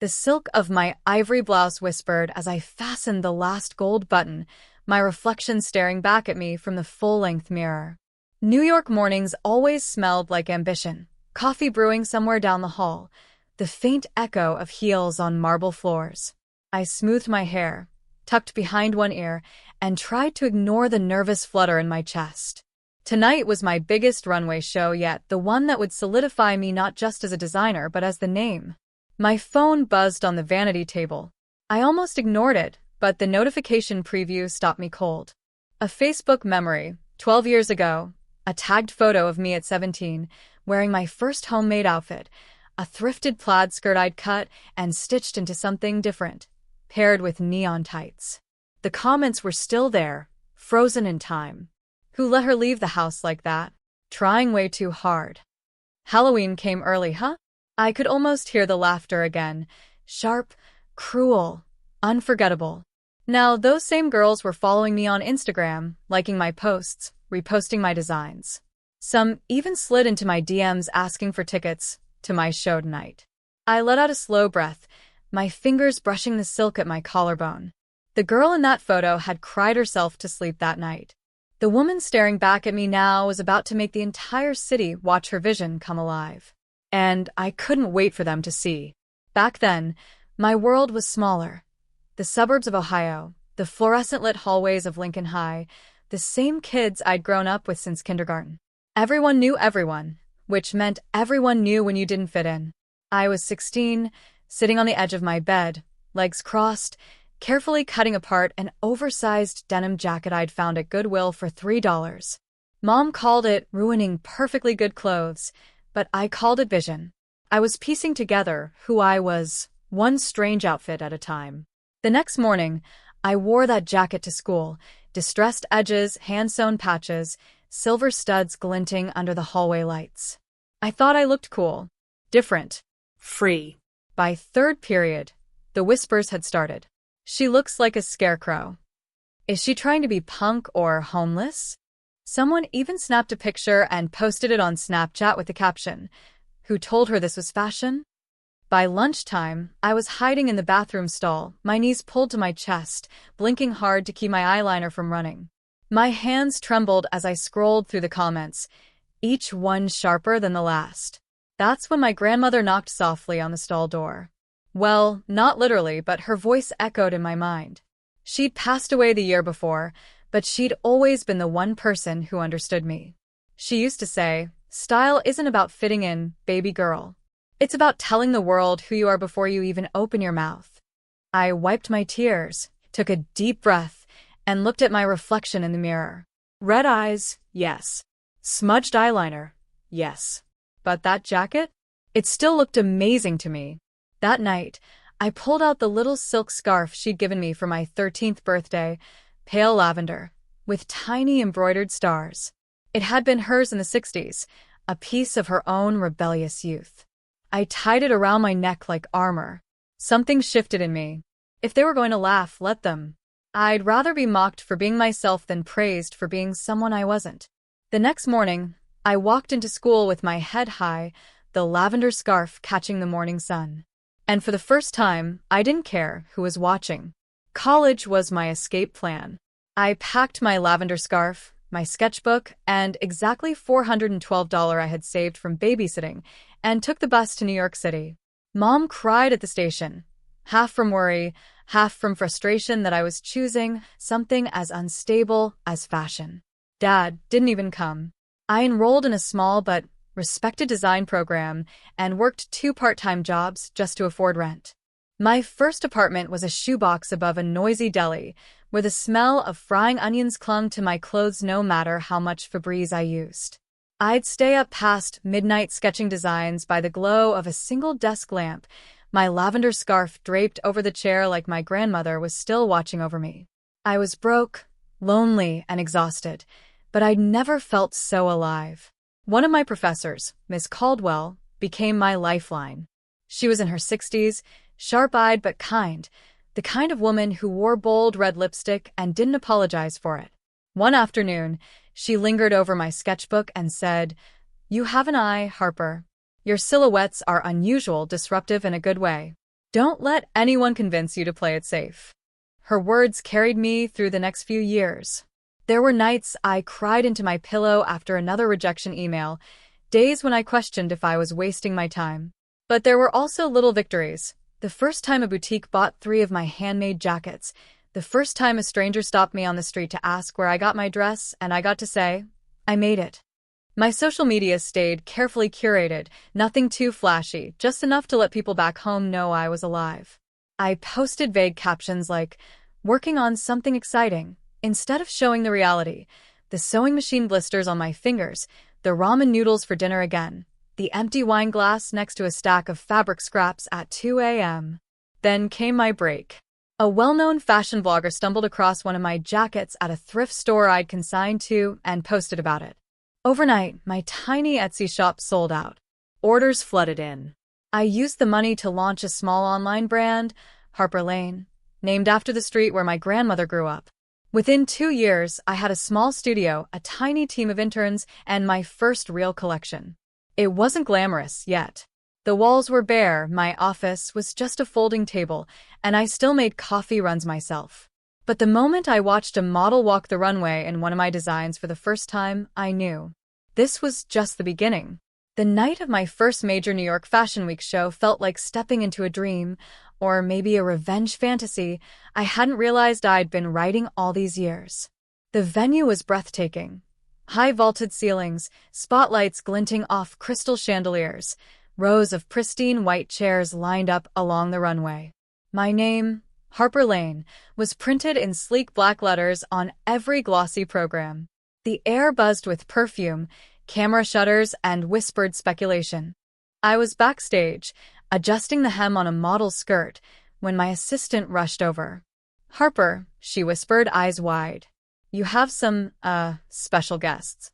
The silk of my ivory blouse whispered as I fastened the last gold button, my reflection staring back at me from the full-length mirror. New York mornings always smelled like ambition, coffee brewing somewhere down the hall, the faint echo of heels on marble floors. I smoothed my hair, tucked behind one ear, and tried to ignore the nervous flutter in my chest. Tonight was my biggest runway show yet, the one that would solidify me not just as a designer but as the name. My phone buzzed on the vanity table. I almost ignored it, but the notification preview stopped me cold. A Facebook memory, 12 years ago, a tagged photo of me at 17, wearing my first homemade outfit, a thrifted plaid skirt I'd cut and stitched into something different, paired with neon tights. The comments were still there, frozen in time. Who let her leave the house like that? Trying way too hard. Halloween came early, huh? I could almost hear the laughter again. Sharp, cruel, unforgettable. Now, those same girls were following me on Instagram, liking my posts, reposting my designs. Some even slid into my DMs asking for tickets to my show tonight. I let out a slow breath, my fingers brushing the silk at my collarbone. The girl in that photo had cried herself to sleep that night. The woman staring back at me now was about to make the entire city watch her vision come alive. And I couldn't wait for them to see. Back then, my world was smaller. The suburbs of Ohio, the fluorescent-lit hallways of Lincoln High, the same kids I'd grown up with since kindergarten. Everyone knew everyone, which meant everyone knew when you didn't fit in. I was 16, sitting on the edge of my bed, legs crossed, carefully cutting apart an oversized denim jacket I'd found at Goodwill for $3. Mom called it ruining perfectly good clothes, but I called it vision. I was piecing together who I was, one strange outfit at a time. The next morning, I wore that jacket to school, distressed edges, hand-sewn patches, silver studs glinting under the hallway lights. I thought I looked cool, different, free. By third period, the whispers had started. She looks like a scarecrow. Is she trying to be punk or homeless? Someone even snapped a picture and posted it on Snapchat with the caption, "Who told her this was fashion?" By lunchtime, I was hiding in the bathroom stall, my knees pulled to my chest, blinking hard to keep my eyeliner from running. My hands trembled as I scrolled through the comments, each one sharper than the last. That's when my grandmother knocked softly on the stall door. Well, not literally, but her voice echoed in my mind. She'd passed away the year before, but she'd always been the one person who understood me. She used to say, "Style isn't about fitting in, baby girl. It's about telling the world who you are before you even open your mouth." I wiped my tears, took a deep breath, and looked at my reflection in the mirror. Red eyes, yes. Smudged eyeliner, yes. But that jacket? It still looked amazing to me. That night, I pulled out the little silk scarf she'd given me for my 13th birthday, pale lavender, with tiny embroidered stars. It had been hers in the 60s, a piece of her own rebellious youth. I tied it around my neck like armor. Something shifted in me. If they were going to laugh, let them. I'd rather be mocked for being myself than praised for being someone I wasn't. The next morning, I walked into school with my head high, the lavender scarf catching the morning sun. And for the first time, I didn't care who was watching. College was my escape plan. I packed my lavender scarf, my sketchbook, and exactly $412 I had saved from babysitting, and took the bus to New York City. Mom cried at the station, half from worry, half from frustration that I was choosing something as unstable as fashion. Dad didn't even come. I enrolled in a small but respected design program and worked 2 part-time jobs just to afford rent. My first apartment was a shoebox above a noisy deli, where the smell of frying onions clung to my clothes no matter how much Febreze I used. I'd stay up past midnight sketching designs by the glow of a single desk lamp, my lavender scarf draped over the chair like my grandmother was still watching over me. I was broke, lonely, and exhausted, but I'd never felt so alive. One of my professors, Miss Caldwell, became my lifeline. She was in her 60s, sharp-eyed but kind, the kind of woman who wore bold red lipstick and didn't apologize for it. One afternoon, she lingered over my sketchbook and said, "You have an eye, Harper. Your silhouettes are unusual, disruptive in a good way." Don't let anyone convince you to play it safe. Her words carried me through the next few years. There were nights I cried into my pillow after another rejection email, days when I questioned if I was wasting my time. But there were also little victories. The first time a boutique bought 3 of my handmade jackets, the first time a stranger stopped me on the street to ask where I got my dress, and I got to say, I made it. My social media stayed carefully curated, nothing too flashy, just enough to let people back home know I was alive. I posted vague captions like, working on something exciting, instead of showing the reality, the sewing machine blisters on my fingers, the ramen noodles for dinner again, the empty wine glass next to a stack of fabric scraps at 2 a.m. Then came my break. A well-known fashion blogger stumbled across one of my jackets at a thrift store I'd consigned to and posted about it. Overnight, my tiny Etsy shop sold out. Orders flooded in. I used the money to launch a small online brand, Harper Lane, named after the street where my grandmother grew up. Within 2 years, I had a small studio, a tiny team of interns, and my first real collection. It wasn't glamorous yet. The walls were bare, my office was just a folding table, and I still made coffee runs myself. But the moment I watched a model walk the runway in one of my designs for the first time, I knew. This was just the beginning. The night of my first major New York Fashion Week show felt like stepping into a dream, or maybe a revenge fantasy I hadn't realized I'd been writing all these years. The venue was breathtaking. High vaulted ceilings, spotlights glinting off crystal chandeliers, rows of pristine white chairs lined up along the runway. My name, Harper Lane, was printed in sleek black letters on every glossy program. The air buzzed with perfume, camera shutters, and whispered speculation. I was backstage, adjusting the hem on a model's skirt, when my assistant rushed over. Harper, she whispered, eyes wide. You have some, special guests.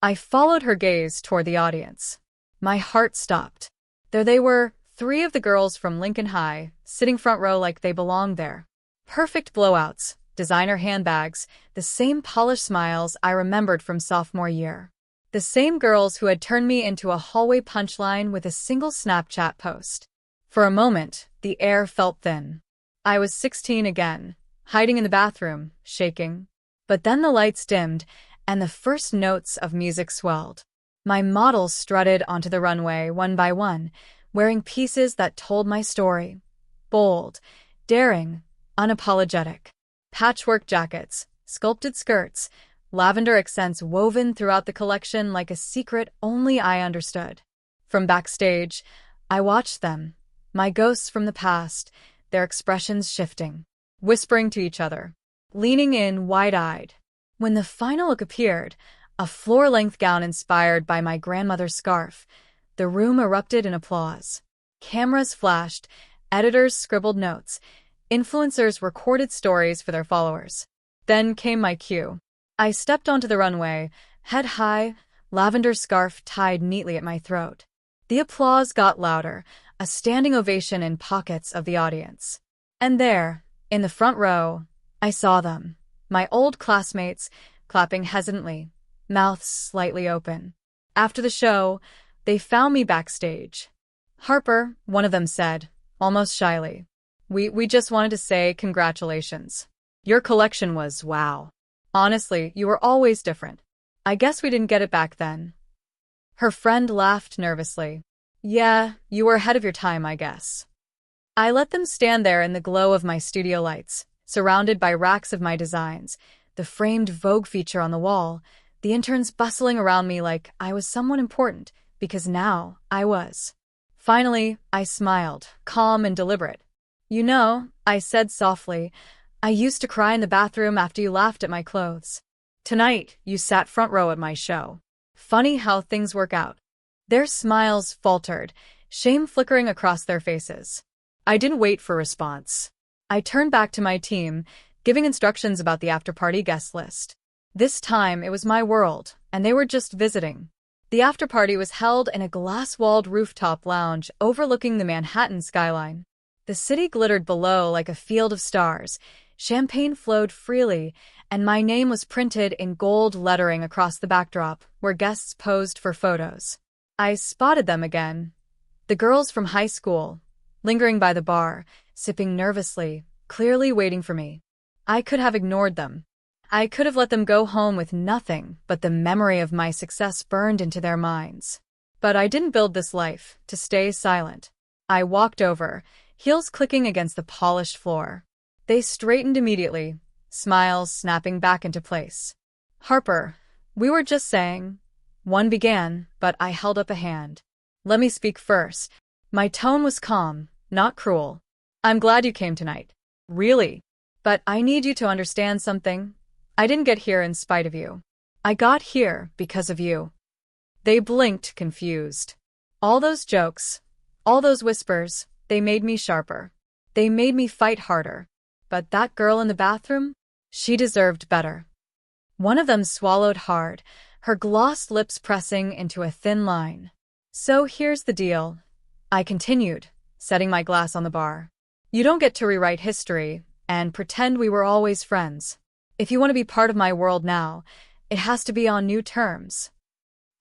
I followed her gaze toward the audience. My heart stopped. There they were, 3 of the girls from Lincoln High, sitting front row like they belonged there. Perfect blowouts, designer handbags, the same polished smiles I remembered from sophomore year. The same girls who had turned me into a hallway punchline with a single Snapchat post. For a moment, the air felt thin. I was 16 again, hiding in the bathroom, shaking. But then the lights dimmed, and the first notes of music swelled. My models strutted onto the runway one by one, wearing pieces that told my story. Bold, daring, unapologetic. Patchwork jackets, sculpted skirts, lavender accents woven throughout the collection like a secret only I understood. From backstage, I watched them, my ghosts from the past, their expressions shifting, whispering to each other, leaning in wide-eyed. When the final look appeared, a floor-length gown inspired by my grandmother's scarf, the room erupted in applause. Cameras flashed, editors scribbled notes, influencers recorded stories for their followers. Then came my cue. I stepped onto the runway, head high, lavender scarf tied neatly at my throat. The applause got louder, a standing ovation in pockets of the audience. And there, in the front row, I saw them, my old classmates, clapping hesitantly, mouths slightly open. After the show, they found me backstage. Harper, one of them said, almost shyly, We just wanted to say congratulations. Your collection was wow. Honestly, you were always different. I guess we didn't get it back then. Her friend laughed nervously. Yeah, you were ahead of your time, I guess. I let them stand there in the glow of my studio lights, surrounded by racks of my designs, the framed Vogue feature on the wall, the interns bustling around me like I was someone important, because now I was. Finally, I smiled, calm and deliberate. You know, I said softly, I used to cry in the bathroom after you laughed at my clothes. Tonight, you sat front row at my show. Funny how things work out. Their smiles faltered, shame flickering across their faces. I didn't wait for a response. I turned back to my team, giving instructions about the after-party guest list. This time, it was my world, and they were just visiting. The after-party was held in a glass-walled rooftop lounge overlooking the Manhattan skyline. The city glittered below like a field of stars, champagne flowed freely, and my name was printed in gold lettering across the backdrop, where guests posed for photos. I spotted them again. The girls from high school, lingering by the bar, sipping nervously, clearly waiting for me. I could have ignored them. I could have let them go home with nothing but the memory of my success burned into their minds. But I didn't build this life to stay silent. I walked over, heels clicking against the polished floor. They straightened immediately, smiles snapping back into place. "Harper, we were just saying—" One began, but I held up a hand. "Let me speak first." My tone was calm, not cruel. "I'm glad you came tonight. Really. But I need you to understand something. I didn't get here in spite of you. I got here because of you." They blinked, confused. All those jokes, all those whispers, they made me sharper. They made me fight harder. But that girl in the bathroom? She deserved better. One of them swallowed hard, her glossed lips pressing into a thin line. "So here's the deal," I continued, setting my glass on the bar. "You don't get to rewrite history and pretend we were always friends. If you want to be part of my world now, it has to be on new terms."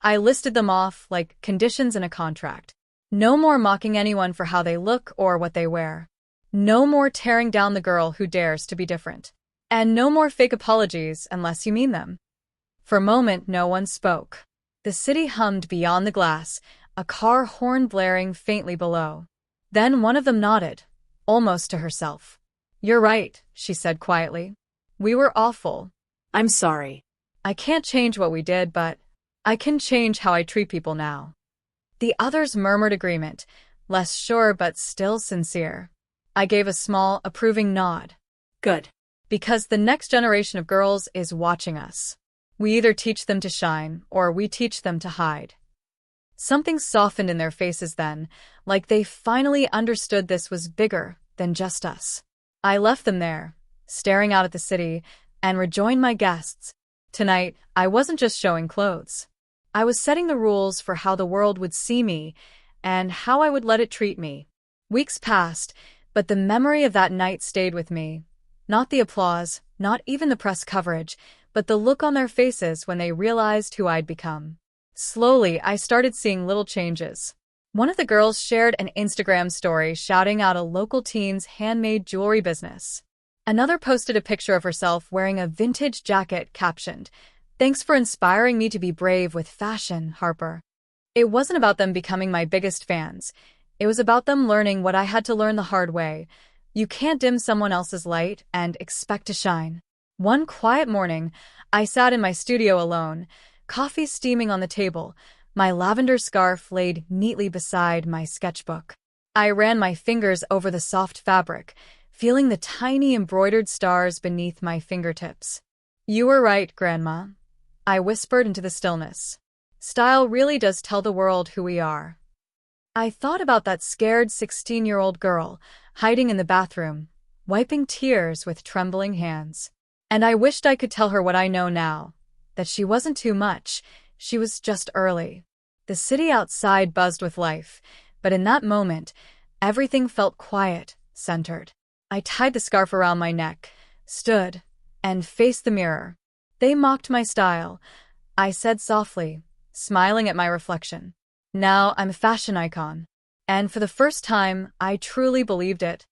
I listed them off like conditions in a contract. No more mocking anyone for how they look or what they wear. No more tearing down the girl who dares to be different. And no more fake apologies unless you mean them. For a moment, no one spoke. The city hummed beyond the glass, a car horn blaring faintly below. Then one of them nodded, almost to herself. "You're right," she said quietly. "We were awful. I'm sorry. I can't change what we did, but I can change how I treat people now." The others murmured agreement, less sure but still sincere. I gave a small, approving nod. "Good. Because the next generation of girls is watching us. We either teach them to shine, or we teach them to hide." Something softened in their faces then, like they finally understood this was bigger than just us. I left them there, staring out at the city, and rejoined my guests. Tonight, I wasn't just showing clothes. I was setting the rules for how the world would see me, and how I would let it treat me. Weeks passed, but the memory of that night stayed with me. Not the applause, not even the press coverage, but the look on their faces when they realized who I'd become. Slowly, I started seeing little changes. One of the girls shared an Instagram story shouting out a local teen's handmade jewelry business. Another posted a picture of herself wearing a vintage jacket captioned, "Thanks for inspiring me to be brave with fashion, Harper." It wasn't about them becoming my biggest fans. It was about them learning what I had to learn the hard way. You can't dim someone else's light and expect to shine. One quiet morning, I sat in my studio alone, coffee steaming on the table, my lavender scarf laid neatly beside my sketchbook. I ran my fingers over the soft fabric, feeling the tiny embroidered stars beneath my fingertips. "You were right, Grandma," I whispered into the stillness. "Style really does tell the world who we are." I thought about that scared 16-year-old girl, hiding in the bathroom, wiping tears with trembling hands. And I wished I could tell her what I know now, that she wasn't too much, she was just early. The city outside buzzed with life, but in that moment, everything felt quiet, centered. I tied the scarf around my neck, stood, and faced the mirror. "They mocked my style," I said softly, smiling at my reflection. "Now I'm a fashion icon." And for the first time, I truly believed it.